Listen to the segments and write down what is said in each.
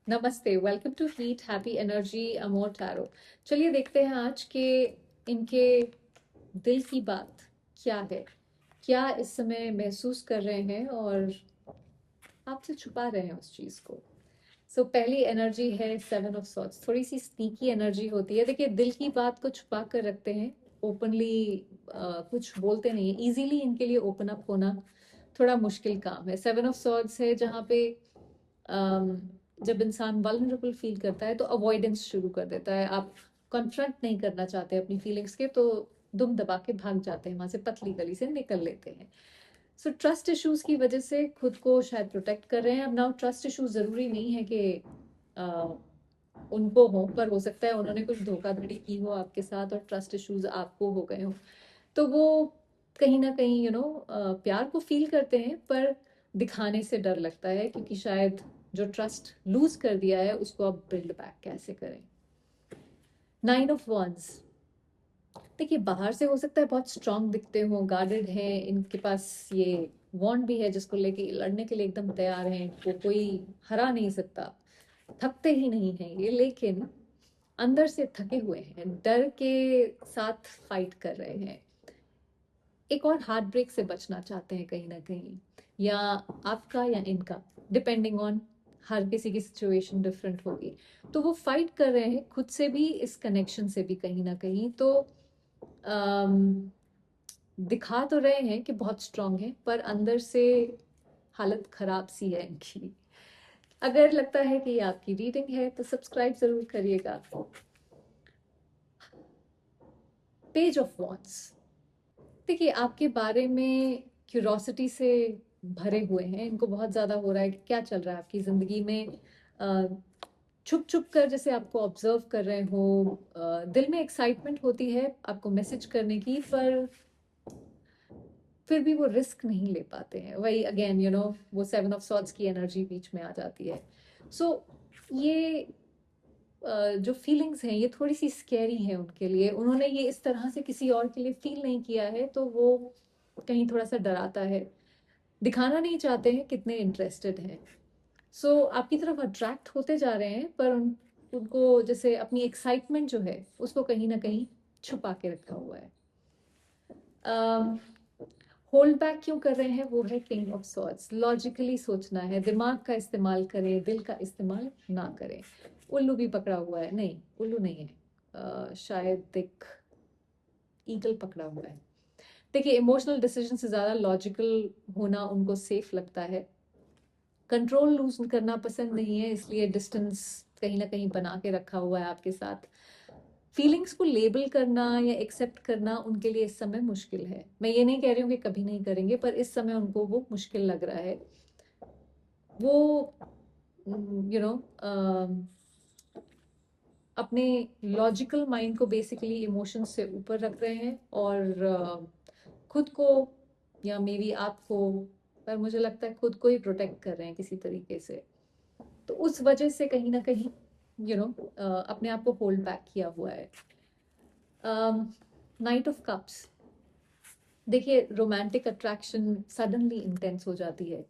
नमस्ते, welcome to heat happy energy amor tarot. चलिए देखते हैं आज के इनके दिल की बात क्या है, क्या इस समय महसूस कर रहे हैं और आपसे छुपा रहे हैं उस चीज को। पहली एनर्जी है सेवन ऑफ सॉर्ड्स, थोड़ी सी स्नीकी एनर्जी होती है। देखिए, दिल की बात को छुपा कर रखते हैं, ओपनली कुछ बोलते नहीं है। इजीली इनके लिए ओपन अप होना थोड़ा मुश्किल काम है। सेवन ऑफ सॉर्ड्स है जहाँ पे अम, जब इंसान वल्नरेबल फील करता है तो अवॉइडेंस शुरू कर देता है। आप कॉन्फ्रंट नहीं करना चाहते अपनी फीलिंग्स के, तो दुम दबा के भाग जाते हैं वहां से, पतली गली से निकल लेते हैं। ट्रस्ट इश्यूज की वजह से खुद को शायद प्रोटेक्ट कर रहे हैं। अब नाउ ट्रस्ट इश्यूज जरूरी नहीं है कि अ, उनको हो, पर हो सकता है उन्होंने कुछ धोखाधड़ी की हो आपके साथ और ट्रस्ट इश्यूज आपको हो गए हो। तो वो कहीं ना कहीं प्यार को फील करते हैं, पर दिखाने से डर लगता है, क्योंकि शायद जो ट्रस्ट लूज कर दिया है उसको अब बिल्ड बैक कैसे करें। नाइन ऑफ वॉन्ड्स, देखिए बाहर से हो सकता है बहुत स्ट्रांग दिखते हो, गार्डेड है, इनके पास ये वॉन्ड भी है जिसको लेके लड़ने के लिए एकदम तैयार हैं, इनको कोई हरा नहीं सकता, थकते ही नहीं है ये, लेकिन अंदर से थके हुए हैं, डर के साथ फाइट कर रहे हैं। एक और हार्ट ब्रेक से बचना चाहते हैं कहीं ना कहीं, या आपका या इनका, डिपेंडिंग ऑन, हर किसी की सिचुएशन डिफरेंट होगी। तो वो फाइट कर रहे हैं खुद से भी, इस कनेक्शन से भी कहीं ना कहीं। तो अम, दिखा तो रहे हैं कि बहुत स्ट्रांग है, पर अंदर से हालत खराब सी है इनकी। अगर लगता है कि ये आपकी रीडिंग है तो सब्सक्राइब जरूर करिएगा। पेज ऑफ वॉन्ड्स, देखिए आपके बारे में क्यूरोसिटी से भरे हुए हैं, इनको बहुत ज्यादा हो रहा है कि क्या चल रहा है आपकी जिंदगी में। छुप छुप कर जैसे आपको ऑब्जर्व कर रहे हो, दिल में एक्साइटमेंट होती है आपको मैसेज करने की, पर फिर भी वो रिस्क नहीं ले पाते हैं। वही अगेन वो सेवन ऑफ सॉर्ड्स की एनर्जी बीच में आ जाती है। सो ये जो फीलिंग्स हैं ये थोड़ी सी स्कैरी है उनके लिए। उन्होंने ये इस तरह से किसी और के लिए फील नहीं किया है, तो वो कहीं थोड़ा सा डराता है, दिखाना नहीं चाहते हैं कितने इंटरेस्टेड हैं। आपकी तरफ अट्रैक्ट होते जा रहे हैं, पर उनको जैसे अपनी एक्साइटमेंट जो है उसको कहीं ना कहीं छुपा के रखा हुआ है। होल्ड बैक क्यों कर रहे हैं, वो है किंग ऑफ सॉर्ड्स। लॉजिकली सोचना है, दिमाग का इस्तेमाल करें, दिल का इस्तेमाल ना करें। उल्लू भी पकड़ा हुआ है, नहीं उल्लू नहीं है, शायद एक ईगल पकड़ा हुआ है। देखिए, इमोशनल डिसीजन से ज्यादा लॉजिकल होना उनको सेफ लगता है। कंट्रोल लूज करना पसंद नहीं है, इसलिए डिस्टेंस कहीं ना कहीं बना के रखा हुआ है आपके साथ। फीलिंग्स को लेबल करना या एक्सेप्ट करना उनके लिए इस समय मुश्किल है। मैं ये नहीं कह रही हूँ कि कभी नहीं करेंगे, पर इस समय उनको वो मुश्किल लग रहा है। वो यू नो अपने लॉजिकल माइंड को बेसिकली इमोशंस से ऊपर रख रहे हैं, और खुद को या मे बी आपको, पर मुझे लगता है खुद को ही प्रोटेक्ट कर रहे हैं किसी तरीके से। तो उस वजह से कहीं ना कहीं अपने आप को होल्ड बैक किया हुआ है। नाइट ऑफ कप्स, देखिए रोमांटिक अट्रैक्शन सडनली इंटेंस हो जाती है।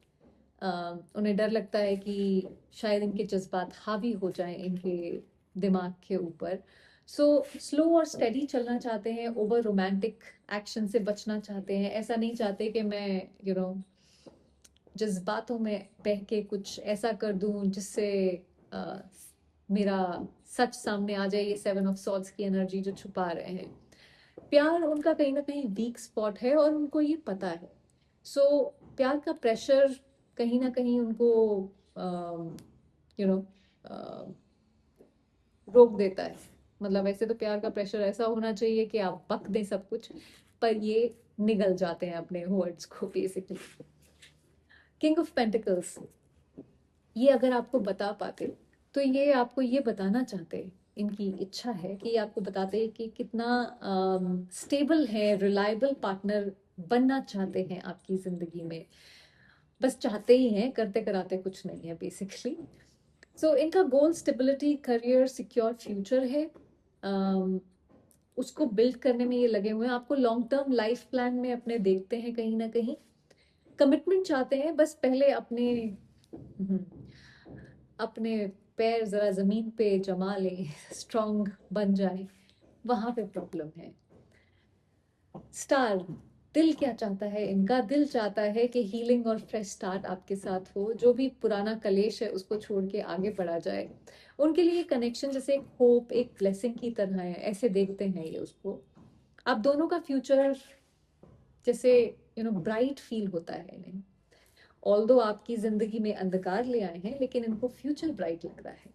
उन्हें डर लगता है कि शायद इनके जज्बात हावी हो जाएं इनके दिमाग के ऊपर। स्लो और स्टेडी चलना चाहते हैं, ओवर रोमांटिक एक्शन से बचना चाहते हैं। ऐसा नहीं चाहते कि मैं जज्बातों में बह के कुछ ऐसा कर दूं जिससे अ, मेरा सच सामने आ जाए। ये सेवन ऑफ सॉर्ड्स की एनर्जी जो छुपा रहे हैं, प्यार उनका कहीं ना कहीं वीक स्पॉट है और उनको ये पता है। प्यार का प्रेशर कहीं ना कहीं उनको यू नो रोक देता है। मतलब ऐसे तो प्यार का प्रेशर ऐसा होना चाहिए कि आप बक दें सब कुछ, पर ये निगल जाते हैं अपने वर्ड्स को बेसिकली। किंग ऑफ पेंटिकल्स, ये अगर आपको बता पाते तो ये आपको ये बताना चाहते, इनकी इच्छा है कि आपको बताते कि कितना स्टेबल है, रिलायबल पार्टनर बनना चाहते हैं आपकी जिंदगी में। बस चाहते ही हैं, करते कराते कुछ नहीं है बेसिकली। इनका गोल स्टेबिलिटी, करियर, सिक्योर फ्यूचर है। अम, उसको बिल्ड करने में ये लगे हुए हैं। आपको लॉन्ग टर्म लाइफ प्लान में अपने देखते हैं कहीं ना कहीं। कमिटमेंट चाहते हैं, बस पहले अपने अपने पैर जरा जमीन पे जमा लें, स्ट्रांग बन जाए, वहां पे प्रॉब्लम है। स्टार, दिल क्या चाहता है इनका? दिल चाहता है कि हीलिंग और फ्रेश स्टार्ट आपके साथ हो, जो भी पुराना कलेश है उसको छोड़ के आगे बढ़ा जाए। उनके लिए कनेक्शन जैसे एक होप, एक ब्लेसिंग की तरह है, ऐसे देखते हैं ये उसको। आप दोनों का फ्यूचर जैसे ब्राइट फील होता है इन्हें। ऑल्दो आपकी जिंदगी में अंधकार ले आए हैं, लेकिन इनको फ्यूचर ब्राइट लग रहा है।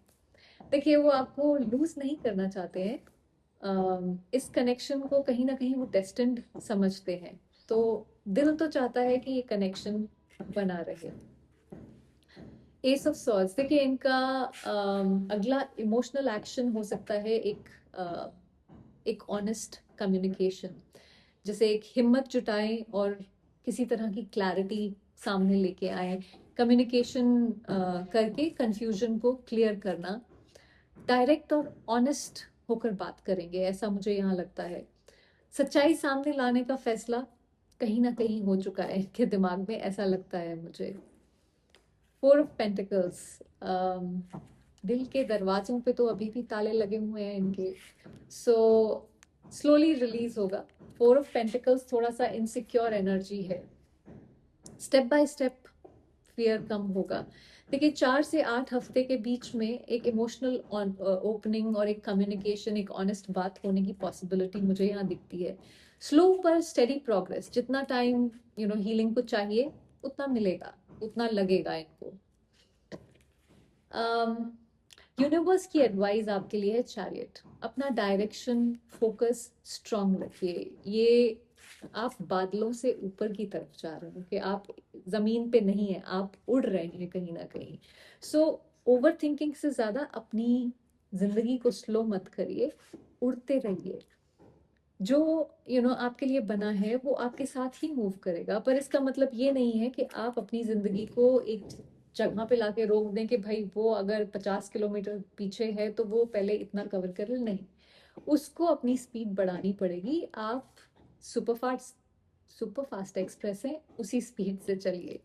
देखिए, वो आपको लूज नहीं करना चाहते हैं। इस कनेक्शन को कहीं ना कहीं वो डेस्टिन्ड समझते हैं, तो दिल तो चाहता है कि ये कनेक्शन बना रहे। एस ऑफ सॉर्ड्स, देखिए इनका अगला इमोशनल एक्शन हो सकता है एक ऑनेस्ट कम्युनिकेशन, जैसे एक हिम्मत जुटाएं और किसी तरह की क्लैरिटी सामने लेके आए। कम्युनिकेशन करके कंफ्यूजन को क्लियर करना, डायरेक्ट और ऑनेस्ट होकर बात करेंगे, ऐसा मुझे यहाँ लगता है। सच्चाई सामने लाने का फैसला कहीं ना कहीं हो चुका है इनके दिमाग में, ऐसा लगता है मुझे। फोर ऑफ पेंटिकल्स, दिल के दरवाजों पे तो अभी भी ताले लगे हुए हैं इनके, सो स्लोली रिलीज होगा। फोर ऑफ पेंटिकल्स थोड़ा सा इनसिक्योर एनर्जी है, स्टेप बाय स्टेप फियर कम होगा। देखिए, 4 से 8 हफ्ते के बीच में एक इमोशनल ओपनिंग और एक कम्युनिकेशन, एक ऑनेस्ट बात होने की पॉसिबिलिटी मुझे यहाँ दिखती है। स्लो पर स्टेडी प्रोग्रेस, जितना टाइम हीलिंग को चाहिए उतना मिलेगा, उतना लगेगा इनको। यूनिवर्स की एडवाइस आपके लिए है चैरियट, अपना डायरेक्शन फोकस स्ट्रांग रखिए। ये आप बादलों से ऊपर की तरफ जा रहे हो, कि आप जमीन पे नहीं है, आप उड़ रहे हैं कहीं ना कहीं। सो ओवर थिंकिंग से ज्यादा अपनी जिंदगी को स्लो मत करिए, उड़ते रहिए। जो आपके लिए बना है वो आपके साथ ही मूव करेगा, पर इसका मतलब ये नहीं है कि आप अपनी जिंदगी को एक जगह पे लाके रोक दें कि भाई वो अगर 50 किलोमीटर पीछे है तो वो पहले इतना कवर कर ले। नहीं, उसको अपनी स्पीड बढ़ानी पड़ेगी। आप सुपर फास्ट एक्सप्रेस है, उसी स्पीड से चलिए।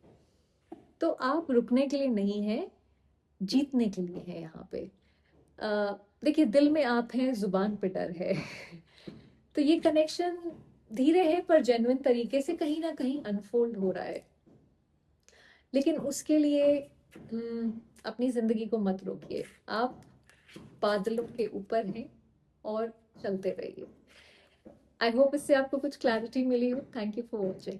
तो आप रुकने के लिए नहीं है, जीतने के लिए है यहाँ पे। देखिए, दिल में आप हैं, जुबान पे डर है। तो ये कनेक्शन धीरे है पर जेन्युइन तरीके से कहीं ना कहीं अनफोल्ड हो रहा है, लेकिन उसके लिए अपनी जिंदगी को मत रोकिए। आप बादलों के ऊपर हैं और चलते रहिए। आई होप इससे आपको कुछ क्लैरिटी मिली हो। Thank you for watching.